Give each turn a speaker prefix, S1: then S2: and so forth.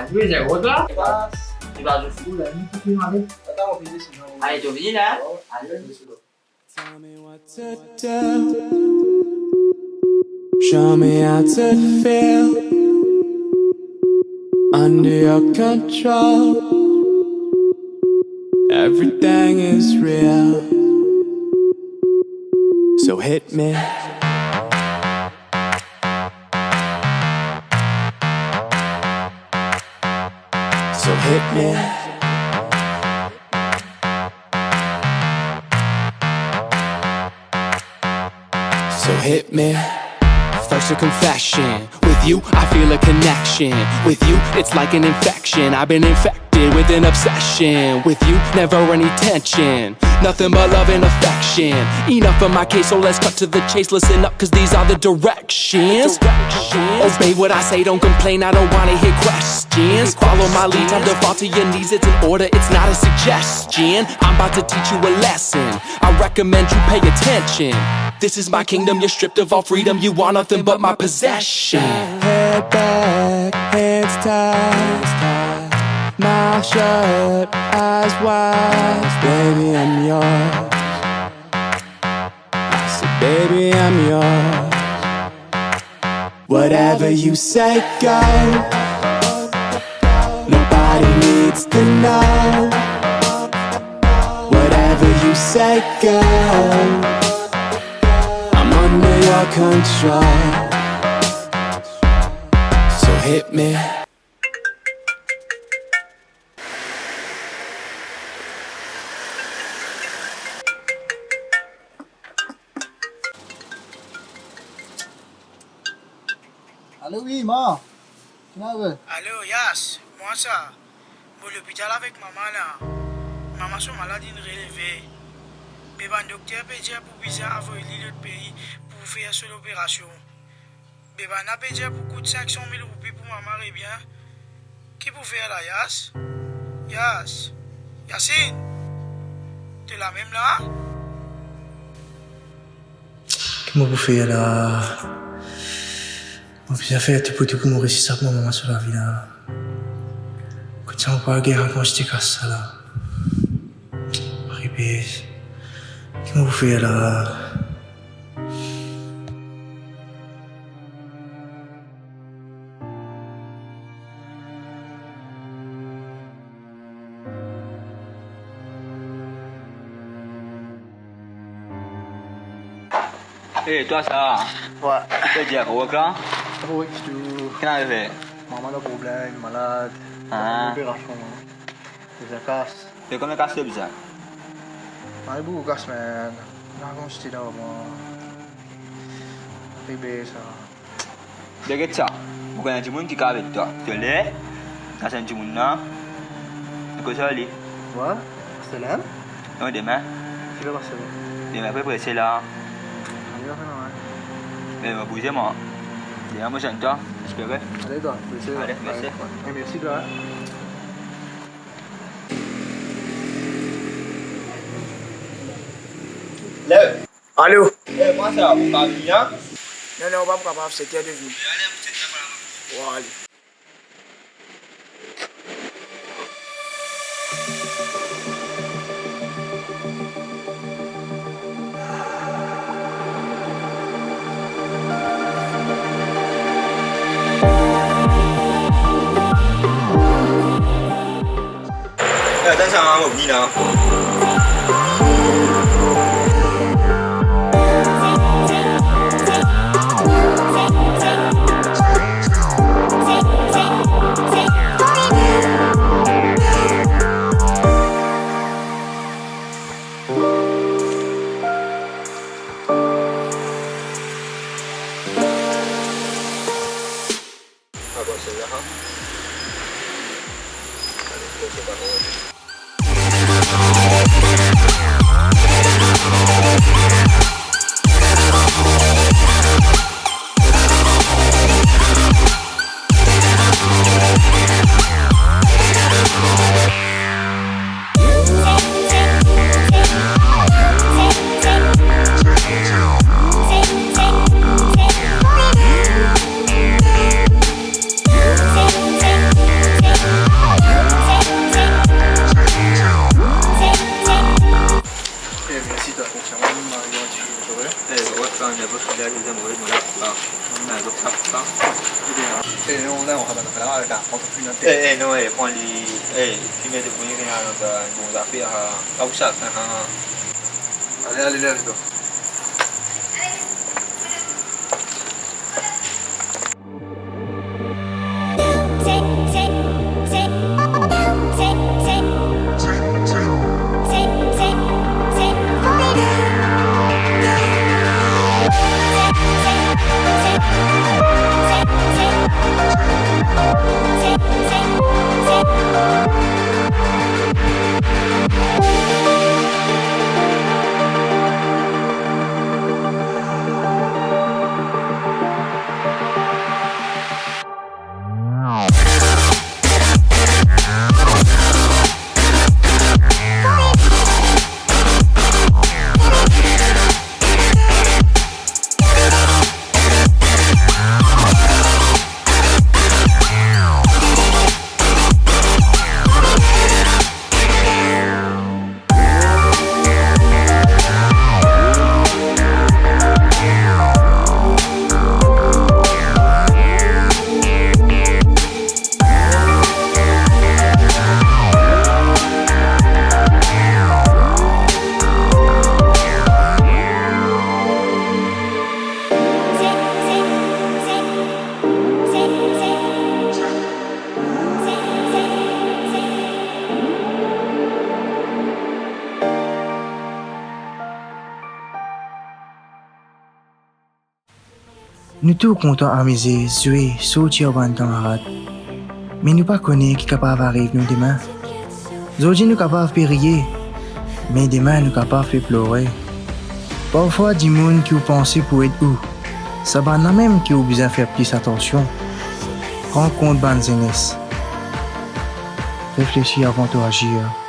S1: tu veux dire autre là?
S2: Tu vas juste où là? Attends, on finit sinon.
S1: Allez, tu viens là?
S2: Allez, je suis là.
S3: Tell me what to do. Show me how to feel under your control. Everything is real. So hit me. So hit me. So hit me. First a confession. With you, I feel a connection. With you, it's like an infection. I've been infected with an obsession. With you, never any tension. Nothing but love and affection. Enough of my case, so let's cut to the chase. Listen up, cause these are the directions. Obey what I say, don't complain, I don't wanna hear questions. Follow my lead, time to fall to your knees. It's an order, it's not a suggestion. I'm about to teach you a lesson. I recommend you pay attention. This is my kingdom, you're stripped of all freedom. You want nothing but my possession. Head back, hands tied, mouth shut, eyes wide. Baby, I'm yours. I said, baby, I'm yours. Whatever you say, go. Nobody needs to know. Whatever you say, go. Under your control. So hit me.
S2: Allô, oui, ma. Tu m'as vu?
S4: Allô, Yas, moi ça. Bon, l'hôpital avec maman là. Maman son maladie relevée. Mais le docteur peut dire pour bizarre avoir l'autre pays pour faire cette opération. Mais n'a pas dire pour coûter 500 000 roupies pour maman et bien. Qui peut faire là, Yas? Yas. Yacine. Tu es la même là?
S2: Qui m'a bouffé là? Moi, j'ai fait tout pour tout pour me réussir pour maman sur la vie là. Quand tu m'as pas la guerre, quand j'étais cassé ça là. Arrivé. Qui m'a bouffé là?
S5: Eh, toi ça,
S2: Ouais.
S5: tu es déjà au camp?
S2: Oui, je suis.
S5: Qu'est-ce que tu fais?
S2: Maman a un problème, malade.
S5: Ah.
S2: Opération. Des casse.
S5: Tu connais casse le bizarre?
S2: Mas beaucoup de casse, man. Quand j'étais là, moi. Bébé, ça.
S5: De que ça? Vous connaissez du monde qui est avec toi? Tu l'es? Ça c'est un petit monde là? Tu ça aller?
S2: Ouais? C'est là?
S5: Non, demain.
S2: Tu vas passer là.
S5: Demain, après, c'est là.
S2: Allez, là, là.
S5: Mais je vais bouger moi. Demain, moi, j'aime toi. J'espère.
S2: Allez, toi.
S5: Allez, merci.
S2: Merci, toi.
S4: Allô?
S5: Eh, moi ça, vous parlez bien?
S4: Non, non, on va pas capable, c'était devenu. Allez.
S5: Eh,等下我给你呢。Non, prends les... tu mets des bouillons dans vos affaires. Pas vous ça,
S2: Allez, let's go. Nous tous contents amuser, jouer, sortir en camarades. Mais nous pas connaissons qui est capable d'arriver nous demain. Aujourd'hui nous capables de prier, mais demain nous capables de pleurer. Parfois du monde qui vous pensez pour être où, ça va même qui vous besoin faire plus attention. Rencontre bonne jeunesse. Réfléchis avant d'agir.